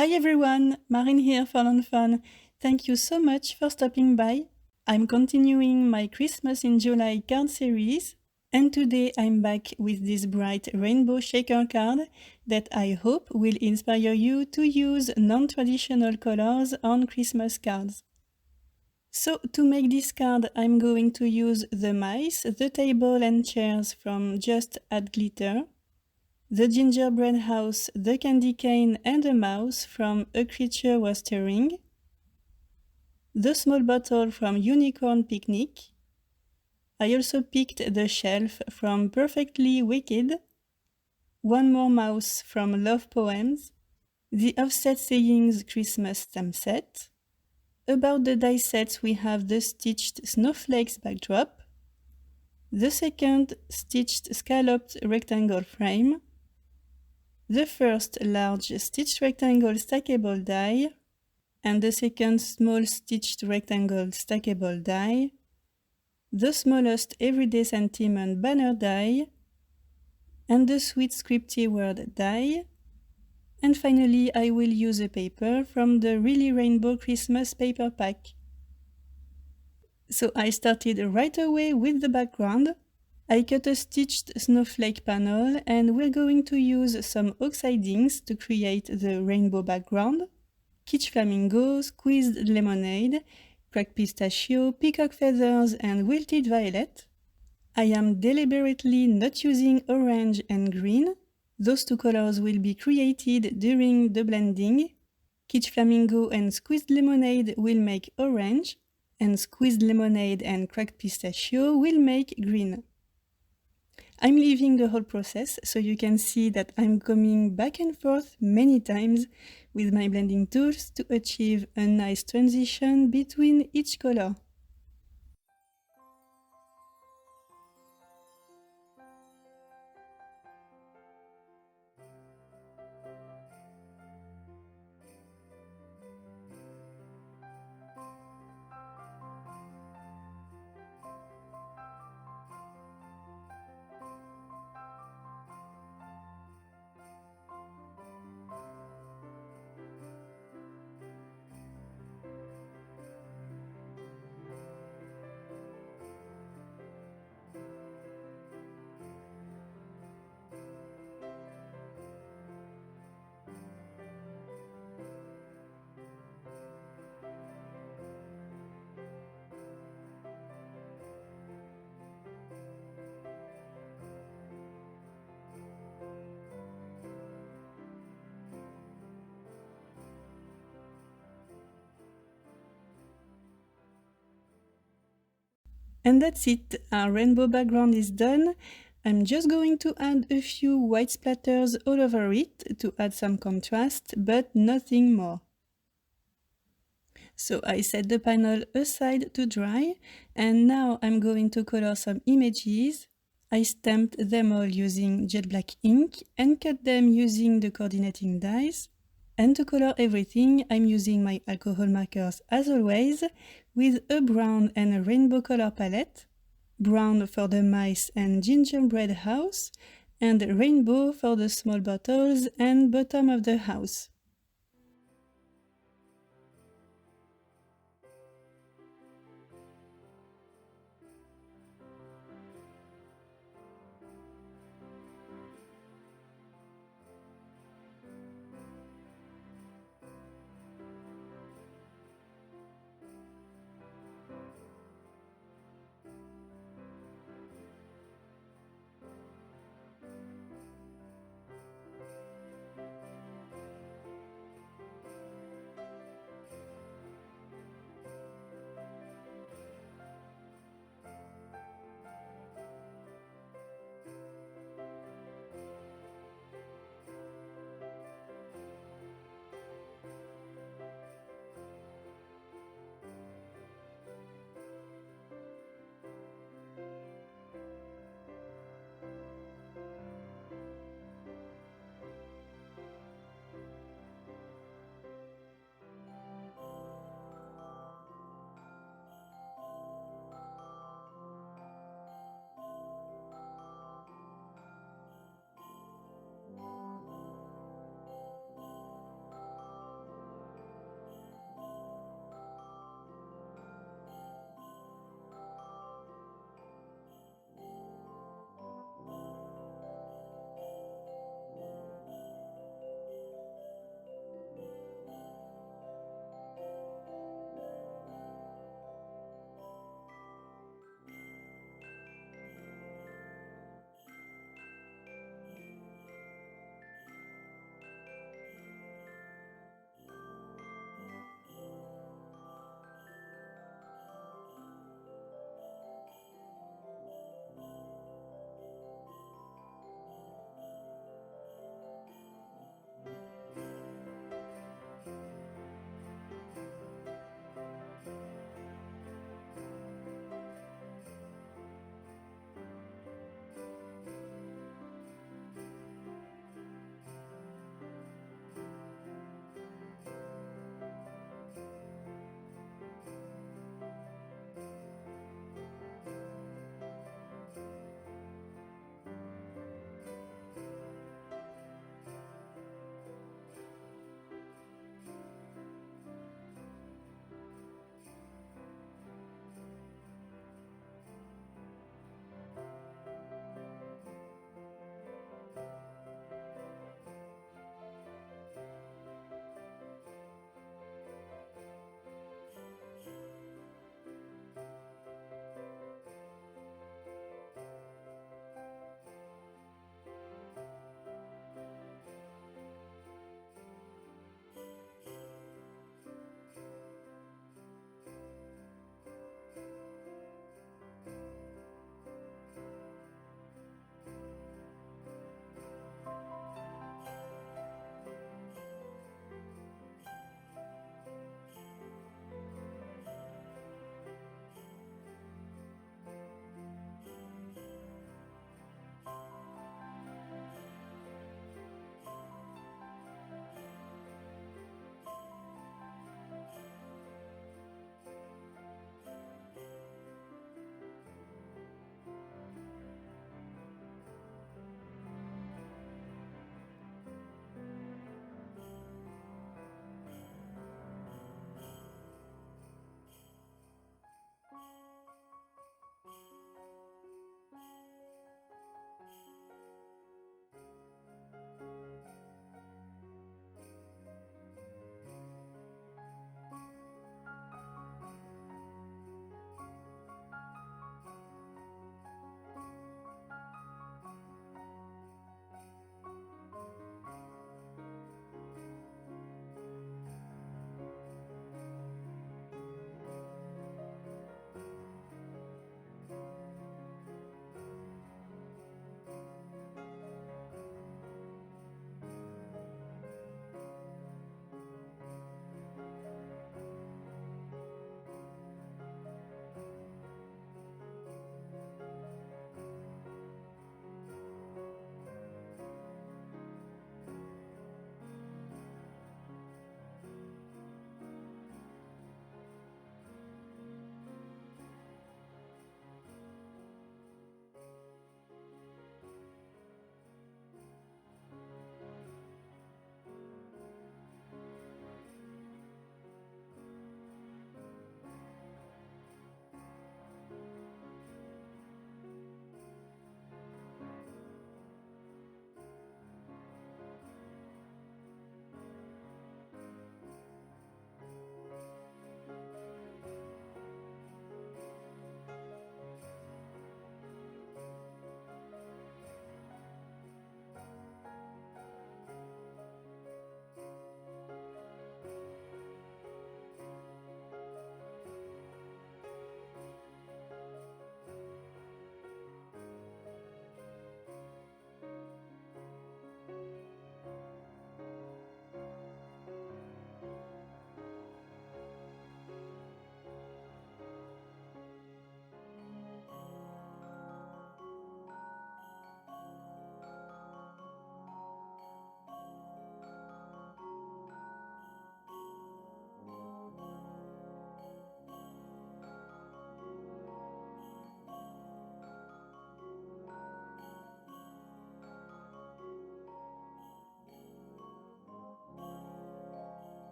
Hi everyone, Marin here for Fun. Thank you so much for stopping by. I'm continuing my Christmas in July card series, and today I'm back with this bright rainbow shaker card that I hope will inspire you to use non-traditional colors on Christmas cards. So to make this card, I'm going to use the mice, the table and chairs from Just Add Glitter, the gingerbread house, the candy cane and a mouse from A Creature Was Stirring, the small bottle from Unicorn Picnic. I also picked the shelf from Perfectly Wicked, one more mouse from Love Poems, the Offset Sayings Christmas stamp set. About the die sets we have the stitched snowflakes backdrop, the second stitched scalloped rectangle frame, the first large stitched rectangle stackable die, and the second small stitched rectangle stackable die, the smallest everyday sentiment banner die, and the sweet scripty word die, and finally I will use a paper from the Really Rainbow Christmas paper pack. So I started right away with the background. I cut a stitched snowflake panel and we're going to use some Oxide inks to create the rainbow background. Kitsch flamingo, squeezed lemonade, cracked pistachio, peacock feathers and wilted violet. I am deliberately not using orange and green. Those two colors will be created during the blending. Kitsch flamingo and squeezed lemonade will make orange, and squeezed lemonade and cracked pistachio will make green. I'm leaving the whole process so you can see that I'm coming back and forth many times with my blending tools to achieve a nice transition between each color. And that's it, our rainbow background is done. I'm just going to add a few white splatters all over it to add some contrast, but nothing more. So I set the panel aside to dry, and now I'm going to color some images. I stamped them all using jet black ink and cut them using the coordinating dies. And to color everything, I'm using my alcohol markers as always, with a brown and a rainbow color palette. Brown for the mice and gingerbread house, and rainbow for the small bottles and bottom of the house.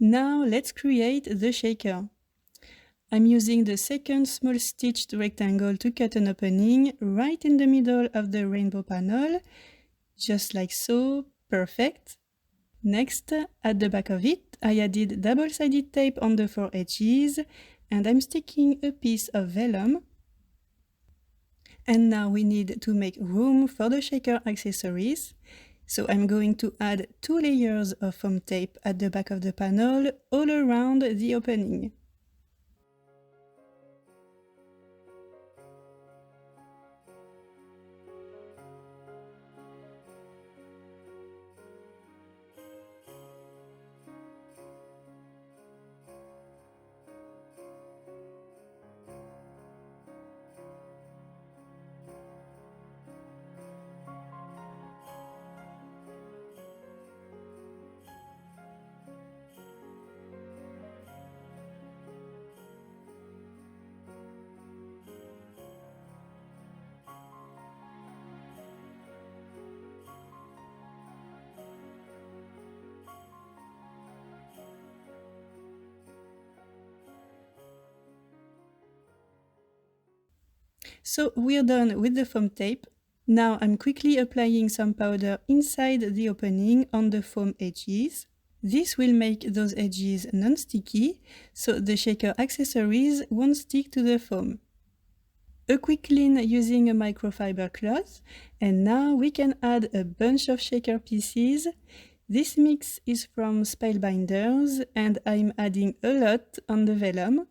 Now let's create the shaker. I'm using the second small stitched rectangle to cut an opening right in the middle of the rainbow panel, just like so, perfect. Next, at the back of it, I added double-sided tape on the 4 edges, and I'm sticking a piece of vellum. And now we need to make room for the shaker accessories. So I'm going to add 2 layers of foam tape at the back of the panel all around the opening. So we're done with the foam tape. Now I'm quickly applying some powder inside the opening on the foam edges. This will make those edges non-sticky, so the shaker accessories won't stick to the foam. A quick clean using a microfiber cloth, and now we can add a bunch of shaker pieces. This mix is from Spellbinders, and I'm adding a lot on the vellum.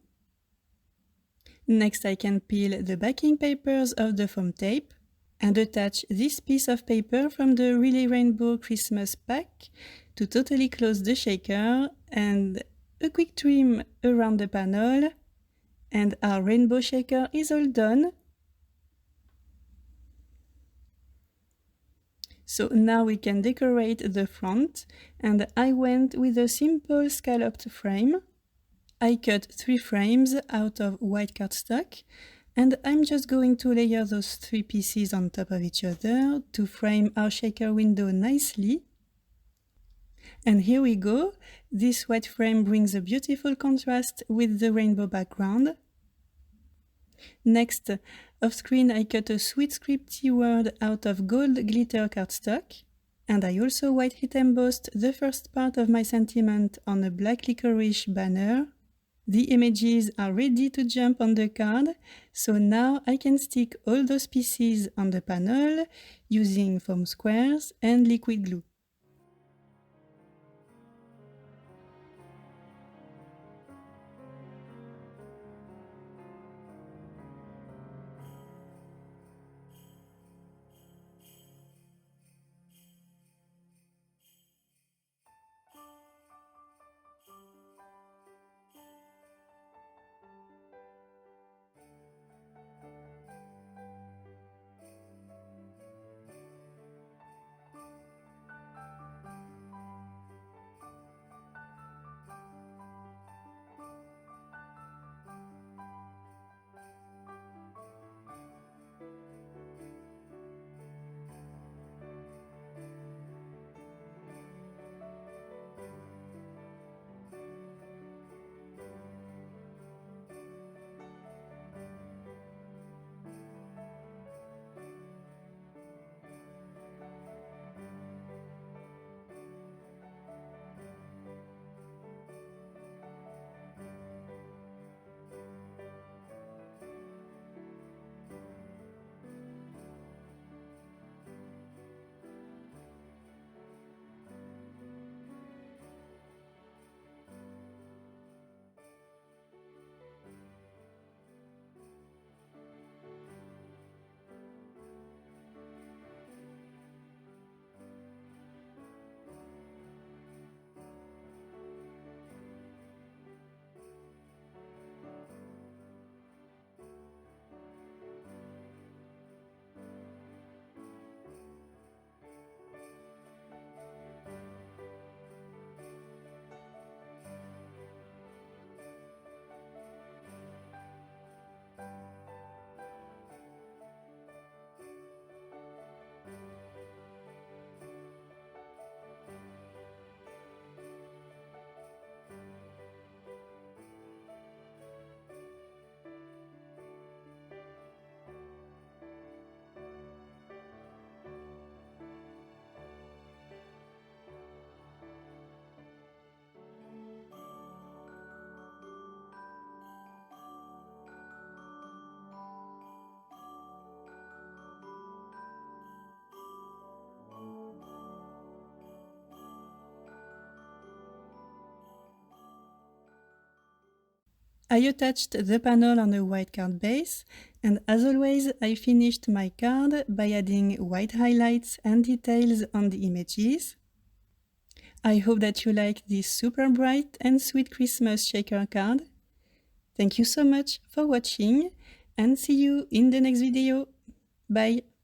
Next I can peel the backing papers of the foam tape and attach this piece of paper from the Really Rainbow Christmas pack to totally close the shaker, and a quick trim around the panel, and our rainbow shaker is all done. So now we can decorate the front, and I went with a simple scalloped frame. I cut 3 frames out of white cardstock, and I'm just going to layer those 3 pieces on top of each other to frame our shaker window nicely. And here we go. This white frame brings a beautiful contrast with the rainbow background. Next, off screen I cut a sweet scripty word out of gold glitter cardstock. And I also white hit embossed the first part of my sentiment on a black licorice banner. The images are ready to jump on the card, so now I can stick all those pieces on the panel using foam squares and liquid glue. I attached the panel on a white card base, and as always, I finished my card by adding white highlights and details on the images. I hope that you like this super bright and sweet Christmas shaker card. Thank you so much for watching, and see you in the next video. Bye!